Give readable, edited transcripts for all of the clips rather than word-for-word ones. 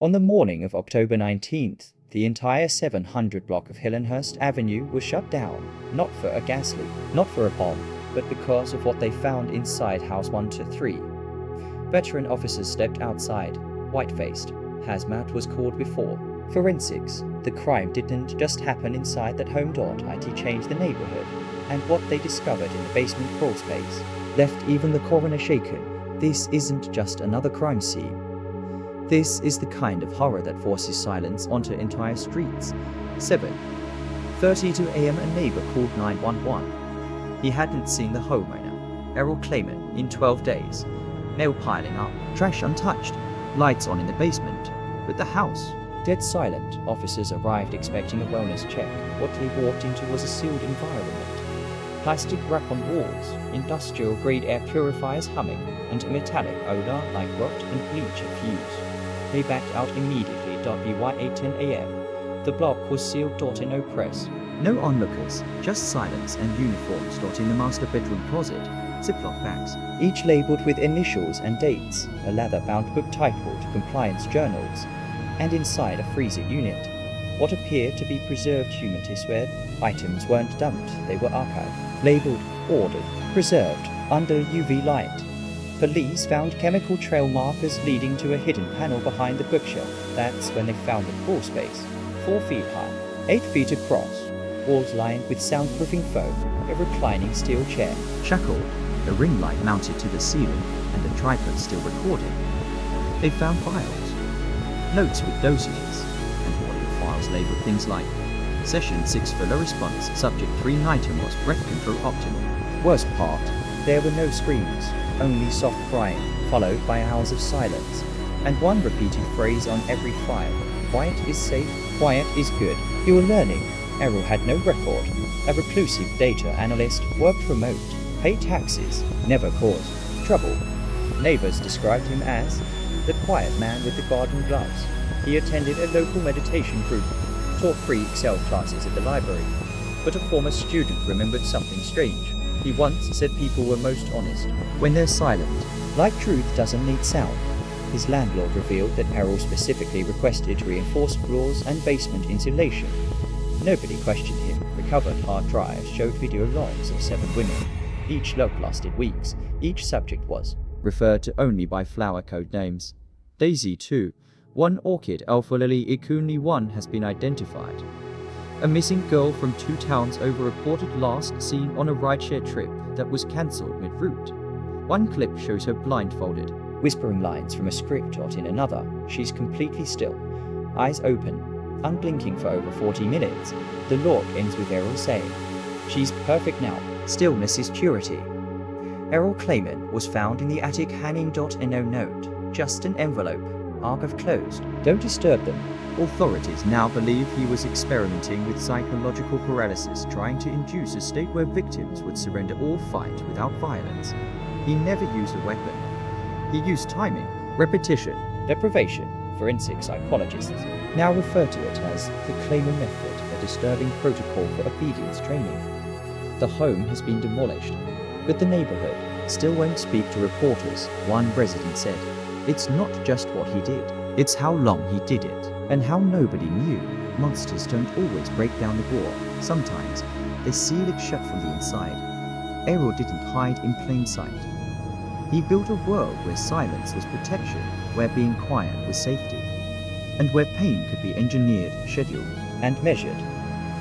On the morning of October 19th, the entire 700 block of Hillenhurst Avenue was shut down, not for a gas leak, not for a bomb, but because of what they found inside House 123. Veteran officers stepped outside, white-faced. Hazmat was called before. Forensics. The crime didn't just happen inside that home. IT changed the neighborhood, and what they discovered in the basement crawl space left even the coroner shaken. This isn't just another crime scene. This is the kind of horror that forces silence onto entire streets. 7:32 a.m. a neighbor called 911. He hadn't seen the homeowner, Errol Clayman, in 12 days. Mail piling up, trash untouched, lights on in the basement, but the house dead silent. Officers arrived expecting a wellness check. What they walked into was a sealed environment. Plastic wrap on walls, industrial-grade air purifiers humming, and a metallic odor like rot and bleach fused. They backed out immediately. By 8:10 a.m. The block was sealed. In no press, no onlookers, just silence and uniforms. In the master bedroom closet, Ziploc bags, each labeled with initials and dates, a leather-bound book titled Compliance Journals, and inside a freezer unit, what appeared to be preserved human tissue. Items weren't dumped, they were archived, labeled, ordered, preserved, under UV light. Police found chemical trail markers leading to a hidden panel behind the bookshelf. That's when they found the crawl space. 4 feet high, 8 feet across, walls lined with soundproofing foam, a reclining steel chair, shackled, a ring light mounted to the ceiling, and a tripod still recording. They found files, notes with dosages, and audio files labeled things like Session 6 fuller response, Subject 3 item was breath control optimal. Worst part, there were no screams, only soft crying, followed by hours of silence, and one repeated phrase on every file: quiet is safe, quiet is good. You were learning. Errol had no record. A reclusive data analyst, worked remote, paid taxes, never caused trouble. Neighbors described him as the quiet man with the garden gloves. He attended a local meditation group, taught free Excel classes at the library, but a former student remembered something strange. He once said people were most honest when they're silent, like truth doesn't need sound. His landlord revealed that Errol specifically requested reinforced floors and basement insulation. Nobody questioned him. Recovered hard drives showed video logs of 7 women. Each log lasted weeks. Each subject was referred to only by flower code names. Daisy 2, 1 orchid, Alpha Lily Ikuni 1 has been identified. A missing girl from 2 towns over reported last seen on a rideshare trip that was cancelled mid-route. One clip shows her blindfolded, whispering lines from a script. In another, she's completely still, eyes open, unblinking for over 40 minutes. The log ends with Errol saying, "She's perfect now. Stillness is purity." Errol Clayman was found in the attic hanging. No note, just an envelope. Archive closed. Don't disturb them. Authorities now believe he was experimenting with psychological paralysis, trying to induce a state where victims would surrender or fight without violence. He never used a weapon. He used timing, repetition, deprivation. Forensic psychologists now refer to it as the Clayman method, a disturbing protocol for obedience training. The home has been demolished, but the neighborhood still won't speak to reporters. One resident said, "It's not just what he did, it's how long he did it, and how nobody knew. Monsters don't always break down the door. Sometimes they seal it shut from the inside." Errol didn't hide in plain sight. He built a world where silence was protection, where being quiet was safety, and where pain could be engineered, scheduled, and measured.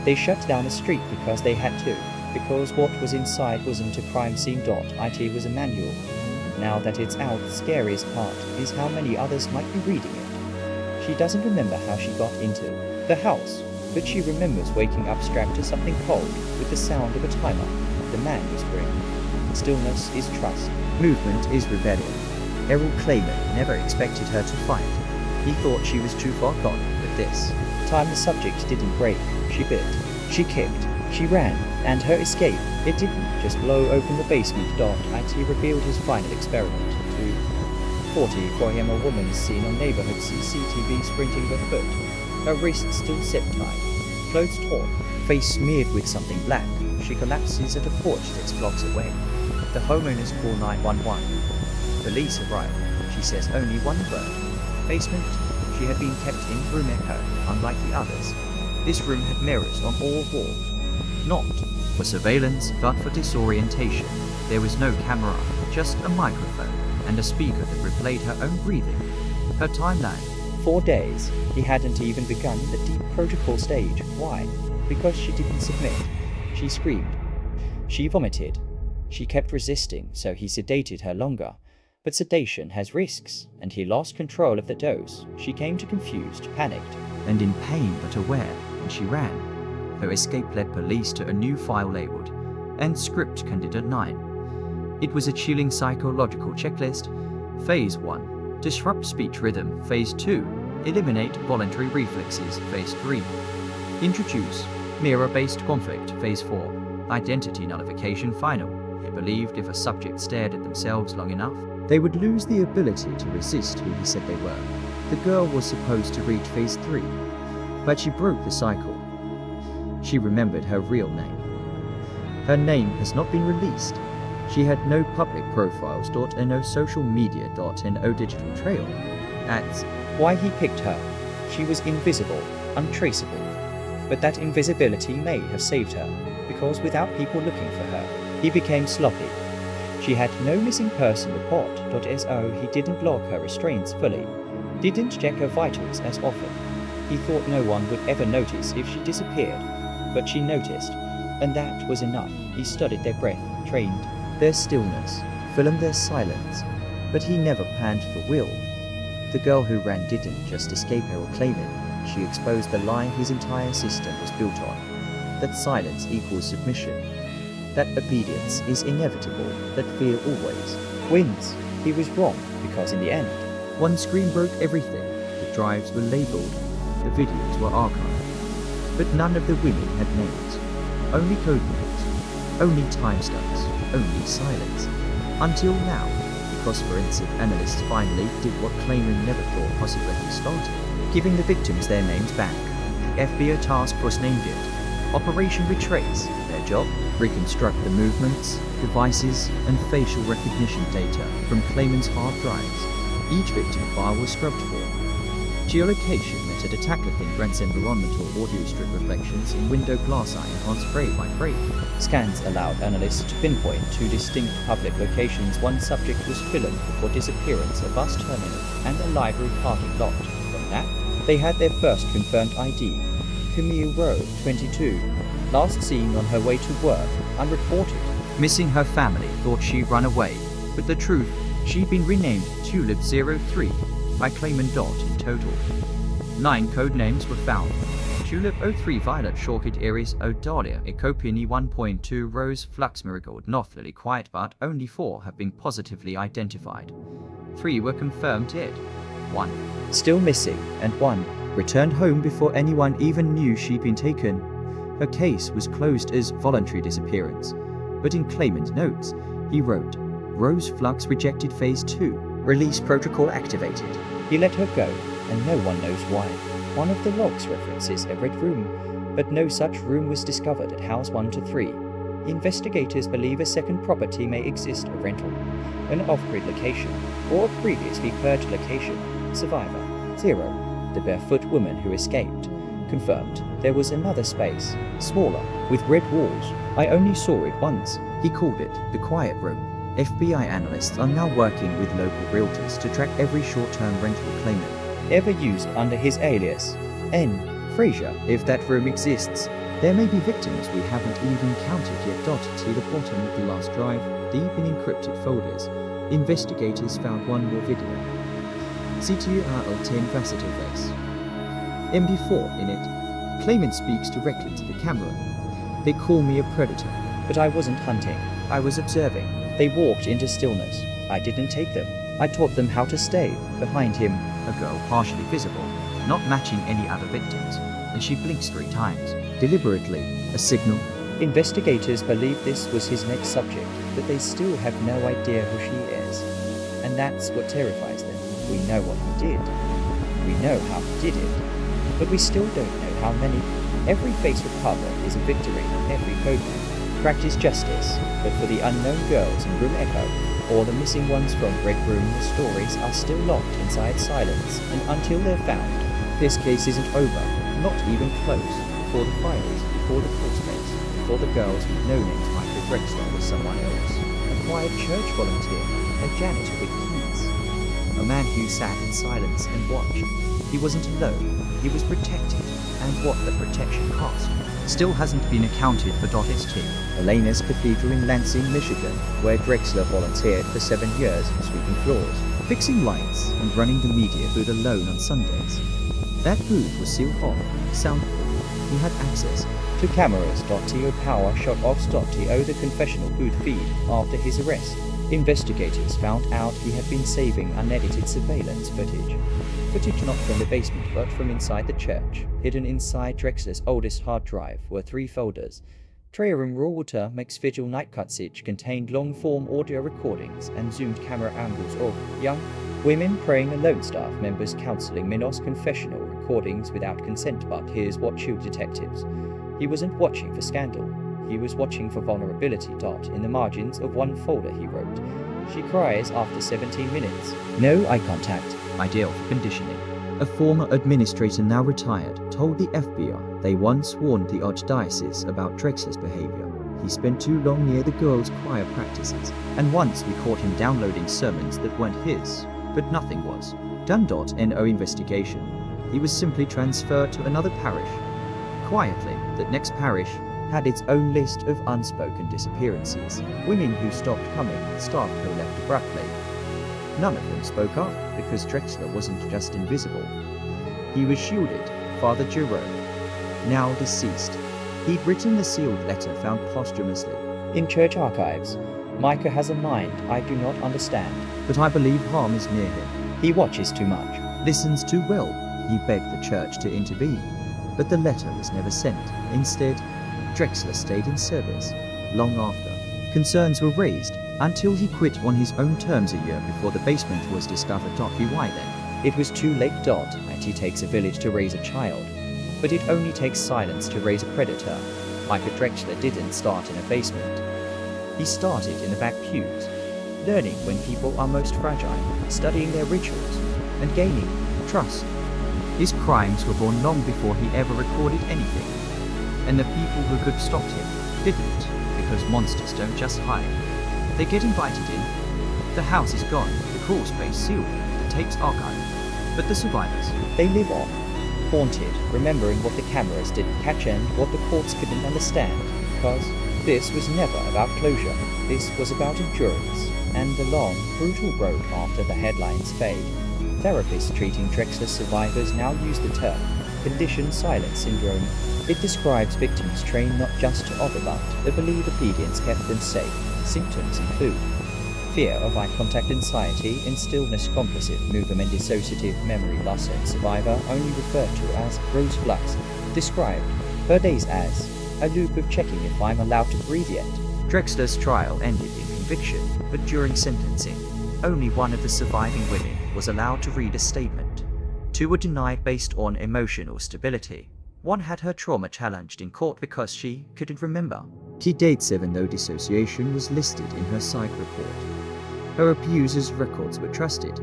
They shut down a street because they had to, because what was inside wasn't a crime scene. It was a manual. Now that it's out, the scariest part is how many others might be reading it. She doesn't remember how she got into the house, but she remembers waking up strapped to something cold with the sound of a timer. The man whispering, "Stillness is trust. Movement is rebellion." Errol Clayman never expected her to fight. He thought she was too far gone, but this time the subject didn't break. She bit, she kicked, she ran, and her escape, it didn't just blow open the basement. It revealed his final experiment. 2:44 a.m. a woman is seen on neighborhood CCTV sprinting barefoot. Her wrists still zip tied, clothes torn, face smeared with something black. She collapses at a porch that's blocks away. The homeowners call 911. Police arrive. She says only one word: basement she had been kept in room echo, unlike the others. This room had mirrors on all walls, not for surveillance but for disorientation. There was no camera, just a microphone and a speaker that replayed her own breathing. Her timeline: 4 days. He hadn't even begun the deep protocol stage. Why? Because she didn't submit. She screamed. She vomited. She kept resisting, so he sedated her longer. But sedation has risks, and he lost control of the dose. She came to confused, panicked, and in pain but aware, and she ran. Her escape led police to a new file labeled and Script Candidate 9. It was a chilling psychological checklist. Phase 1. Disrupt speech rhythm. Phase 2. Eliminate voluntary reflexes. Phase 3. Introduce mirror-based conflict. Phase 4. Identity nullification. Final. He believed if a subject stared at themselves long enough, they would lose the ability to resist who he said they were. The girl was supposed to reach Phase 3, but she broke the cycle. She remembered her real name. Her name has not been released. She had no public profiles, and no social media, and no digital trail. That's why he picked her. She was invisible, untraceable. But that invisibility may have saved her, because without people looking for her, he became sloppy. She had no missing person report, so he didn't log her restraints fully, didn't check her vitals as often. He thought no one would ever notice if she disappeared, but she noticed, and that was enough. He studied their breath, trained their stillness, filmed their silence, but he never planned for will. The girl who ran didn't just escape Errol claiming, she exposed the lie his entire system was built on, that silence equals submission, that obedience is inevitable, that fear always wins. He was wrong, because in the end, one screen broke everything. The drives were labeled, the videos were archived, but none of the women had names, only code names, only timestamps, only silence. Until now, because forensic analysts finally did what Clayman never thought possible at the start, giving the victims their names back. The FBI task force named it Operation Retrace. Their job? Reconstruct the movements, devices, and facial recognition data from Clayman's hard drives. Each victim file was scrubbed for. Geolocation measured attack-looking grants environmental audio strip reflections in window glass eye enhanced frame by frame. Scans allowed analysts to pinpoint 2 distinct public locations. One subject was filmed before disappearance, a bus terminal, and a library parking lot. From that, they had their first confirmed ID. Camille Rowe, 22, last seen on her way to work, unreported. Missing her family, thought she'd run away, but the truth, she'd been renamed Tulip 03 by Clayman Dot in total. 9 code names were found. Tulip 03 Violet Shorkit Aries Odalia Ecopini 1.2 Rose Flux Marigold North Lily Quiet, but only 4 have been positively identified. 3 were confirmed dead. 1 still missing, and 1 returned home before anyone even knew she'd been taken. Her case was closed as voluntary disappearance, but in Clayman's notes, he wrote, Rose Flux rejected Phase 2, release protocol activated. He let her go, and no one knows why. One of the logs references a red room, but no such room was discovered at House 1 to 3. Investigators believe a second property may exist, a rental, an off-grid location, or a previously purged location. Survivor 0, the barefoot woman who escaped. Confirmed, there was another space, smaller, with red walls. I only saw it once. He called it the quiet room. FBI analysts are now working with local realtors to track every short-term rental claimant ever used under his alias, N. Frazier. If that room exists, there may be victims we haven't even counted yet. To the bottom of the last drive, deep in encrypted folders, investigators found one more video. CTRL-10 faceted face. MP4 in it. Claimant speaks directly to the camera. They call me a predator, but I wasn't hunting. I was observing. They walked into stillness. I didn't take them. I taught them how to stay. Behind him, a girl partially visible, not matching any other victims, and she blinks 3 times. Deliberately, a signal. Investigators believe this was his next subject, but they still have no idea who she is. And that's what terrifies them. We know what he did. We know how he did it. But we still don't know how many. Every face recovered is a victory. Every code practice justice, but for the unknown girls in Room Echo, All the missing ones from Red Room stories are still locked inside silence, and until they're found, this case isn't over, not even close. Before the files, before the court case, before the girls with no names Michael Drexler was someone else. A quiet church volunteer, a janitor with keys. A man who sat in silence and watched. He wasn't alone, he was protected, and what the protection cost still hasn't been accounted for. St. Elena's Cathedral in Lansing, Michigan, where Drexler volunteered for 7 years sweeping floors, fixing lights, and running the media booth alone on Sundays. That booth was sealed off, soundproof. He had access to cameras. To power shut off. To the confessional booth feed after his arrest. Investigators found out he had been saving unedited surveillance footage. Footage not from the basement but from inside the church. Hidden inside Drexler's oldest hard drive were 3 folders. Tray Room Raw Water Makes Vigil Night Cutsage contained long-form audio recordings and zoomed camera angles of young women praying alone, staff members counseling, Minos confessional recordings without consent. But here's what chilled detectives. He wasn't watching for scandal. He was watching for vulnerability. In the margins of one folder he wrote, "She cries after 17 minutes. No eye contact. Ideal for conditioning." A former administrator, now retired, told the FBI they once warned the Archdiocese about Drexler's behavior. He spent too long near the girls' choir practices, and once we caught him downloading sermons that weren't his, but nothing was done. No investigation. He was simply transferred to another parish. Quietly, that next parish had its own list of unspoken disappearances. Women who stopped coming, staff who left abruptly. None of them spoke up because Drexler wasn't just invisible. He was shielded. Father Jerome, now deceased. He'd written a sealed letter found posthumously in church archives. "Micah has a mind I do not understand, but I believe harm is near him. He watches too much, listens too well." He begged the church to intervene, but the letter was never sent. Instead, Drexler stayed in service. Long after, concerns were raised, until he quit on his own terms a year before the basement was discovered. Why then? It was too late. And it takes a village to raise a child, but it only takes silence to raise a predator. Michael Drexler didn't start in a basement. He started in the back pews, learning when people are most fragile, studying their rituals, and gaining trust. His crimes were born long before he ever recorded anything, and the people who could have stopped him didn't, because monsters don't just hide. They get invited in. The house is gone, the crawl space sealed, the tapes archived. But the survivors, they live on, haunted, remembering what the cameras didn't catch and what the courts couldn't understand. Because this was never about closure. This was about endurance, and the long, brutal road after the headlines fade. Therapists treating Drexler survivors now use the term conditioned silence syndrome. It describes victims trained not just to offer but to believe obedience kept them safe. Symptoms include fear of eye contact, anxiety, and stillness, compulsive movement, dissociative memory loss, and survivor only referred to as rose flux, described her days as a loop of checking if I'm allowed to breathe yet. Drexler's trial ended in conviction, but during sentencing, only one of the surviving women was allowed to read a statement. 2 were denied based on emotional stability. One had her trauma challenged in court because she couldn't remember. She dates 7 though dissociation was listed in her psych report. Her abuser's records were trusted.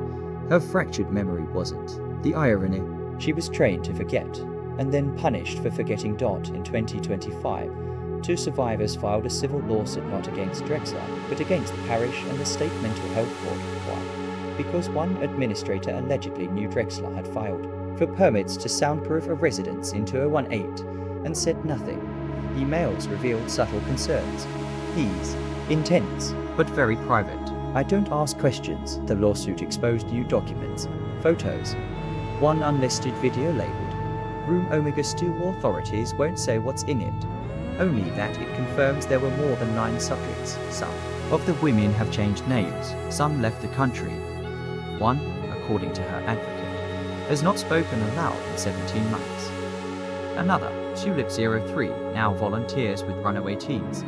Her fractured memory wasn't. The irony, she was trained to forget, and then punished for forgetting. In 2025, 2 survivors filed a civil lawsuit not against Drexler, but against the parish and the state mental health board. Why? Because one administrator allegedly knew Drexler had filed for permits to soundproof a residence in 2018 and said nothing. Emails revealed subtle concerns. He's intense, but very private. I don't ask questions. The lawsuit exposed new documents, photos, one unlisted video labeled Room Omega. Still, authorities won't say what's in it, only that it confirms there were more than 9 subjects. Some of the women have changed names, some left the country. One, according to her advocate, has not spoken aloud in 17 months. Another, Tulip03, now volunteers with runaway teens.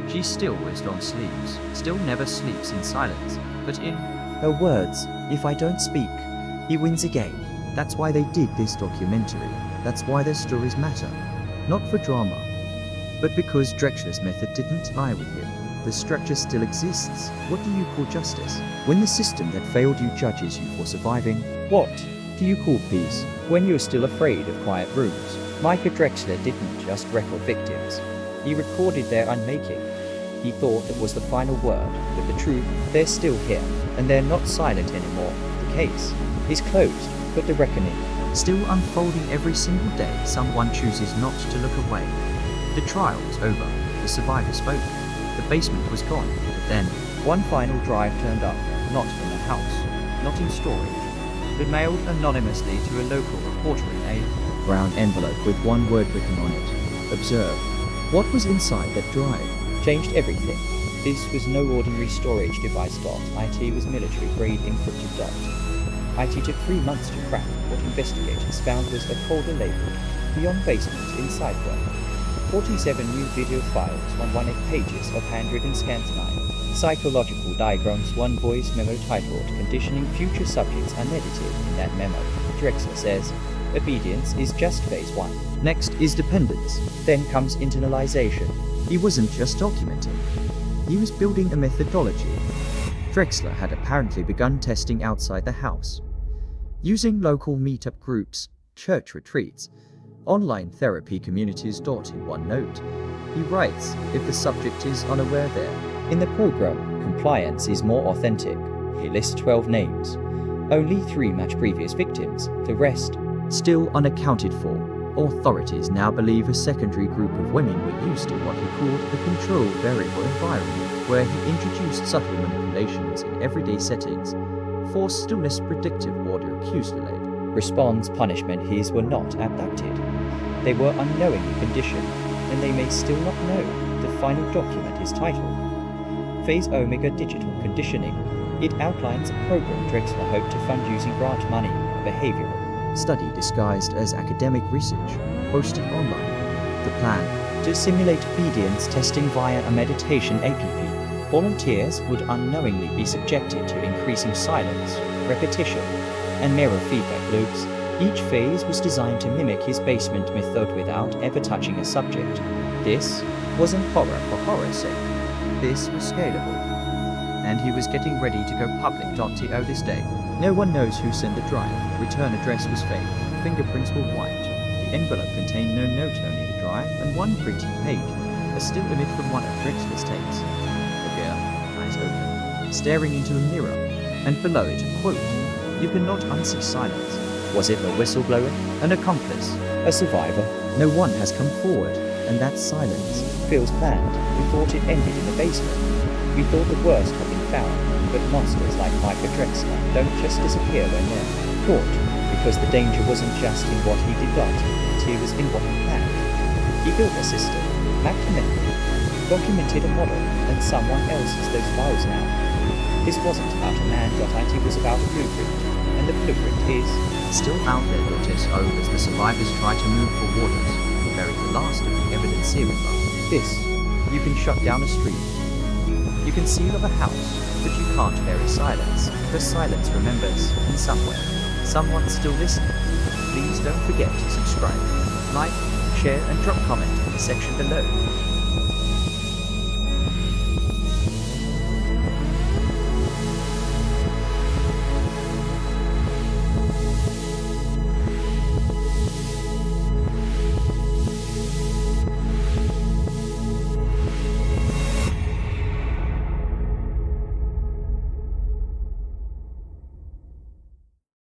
She still wears long sleeves, still never sleeps in silence, but in her words, if I don't speak, he wins again. That's why they did this documentary. That's why their stories matter. Not for drama, but because Drexler's method didn't lie with him. The structure still exists. What do you call justice? When the system that failed you judges you for surviving, What do you call peace when you're still afraid of quiet rooms? Micah Drexler didn't just record victims. He recorded their unmaking. He thought it was the final word, but the truth, they're still here, and they're not silent anymore. The case is closed, but the reckoning still unfolding every single day, someone chooses not to look away. The trial was over. The survivor spoke. The basement was gone. But then, one final drive turned up, not in the house, not in storage, but mailed anonymously to a local reporter in a brown envelope with one word written on it. Observe. What was inside that drive? Changed everything. This was no ordinary storage device. It was military-grade encrypted dot. IT took 3 months to crack. What investigators found was a folder labeled Beyond Basement in Sidewalk. 47 new video files, 118 pages of handwritten scans 9. Psychological diagrams, one voice memo titled Conditioning Future Subjects Unedited. In that memo, Drexler says, obedience is just phase 1. Next is dependence. Then comes internalization. He wasn't just documenting. He was building a methodology. Drexler had apparently begun testing outside the house, using local meetup groups, church retreats, online therapy communities. In one note, he writes, if the subject is unaware there. In the program, compliance is more authentic. He lists 12 names. Only 3 match previous victims. The rest still unaccounted for. Authorities now believe a secondary group of women were used to what he called the controlled variable environment, where he introduced subtle manipulations in everyday settings, forced stillness, predictive order, accused-delayed. Response, punishment. His were not abducted. They were unknowingly conditioned, and they may still not know. The final document is titled Phase Omega Digital Conditioning. It outlines a program Drexler hoped to fund using grant money, a behavioral study disguised as academic research, posted online. The plan: to simulate obedience testing via a meditation app. Volunteers would unknowingly be subjected to increasing silence, repetition, and mirror feedback loops. Each phase was designed to mimic his basement method without ever touching a subject. This wasn't horror for horror's sake. This was scalable. And he was getting ready to go public. To this day, no one knows who sent the drive. Return address was fake. Fingerprints were white. The envelope contained no note, only the drive and one printed page. A still image from one of Drexler's tapes. A girl, eyes open, staring into a mirror, and below it a quote: "You cannot unsee silence." Was it a whistleblower? An accomplice? A survivor? No one has come forward, and that silence feels planned. We thought it ended in the basement. We thought the worst had been found, but monsters like Micah Drexler don't just disappear when they're caught, because the danger wasn't just in what he did not, it was in what he planned. He built a system, mapped a method, documented a model, and someone else has those files now. This wasn't about a man. It was about a blueprint, and the blueprint is still out there. As the survivors try to move for waters, bury the last of the evidence serum. This: you can shut down a street, you can seal up a house, but you can't bury silence, because silence remembers, and somewhere, someone's still listening. Please don't forget to subscribe, like, share, and drop comment in the section below.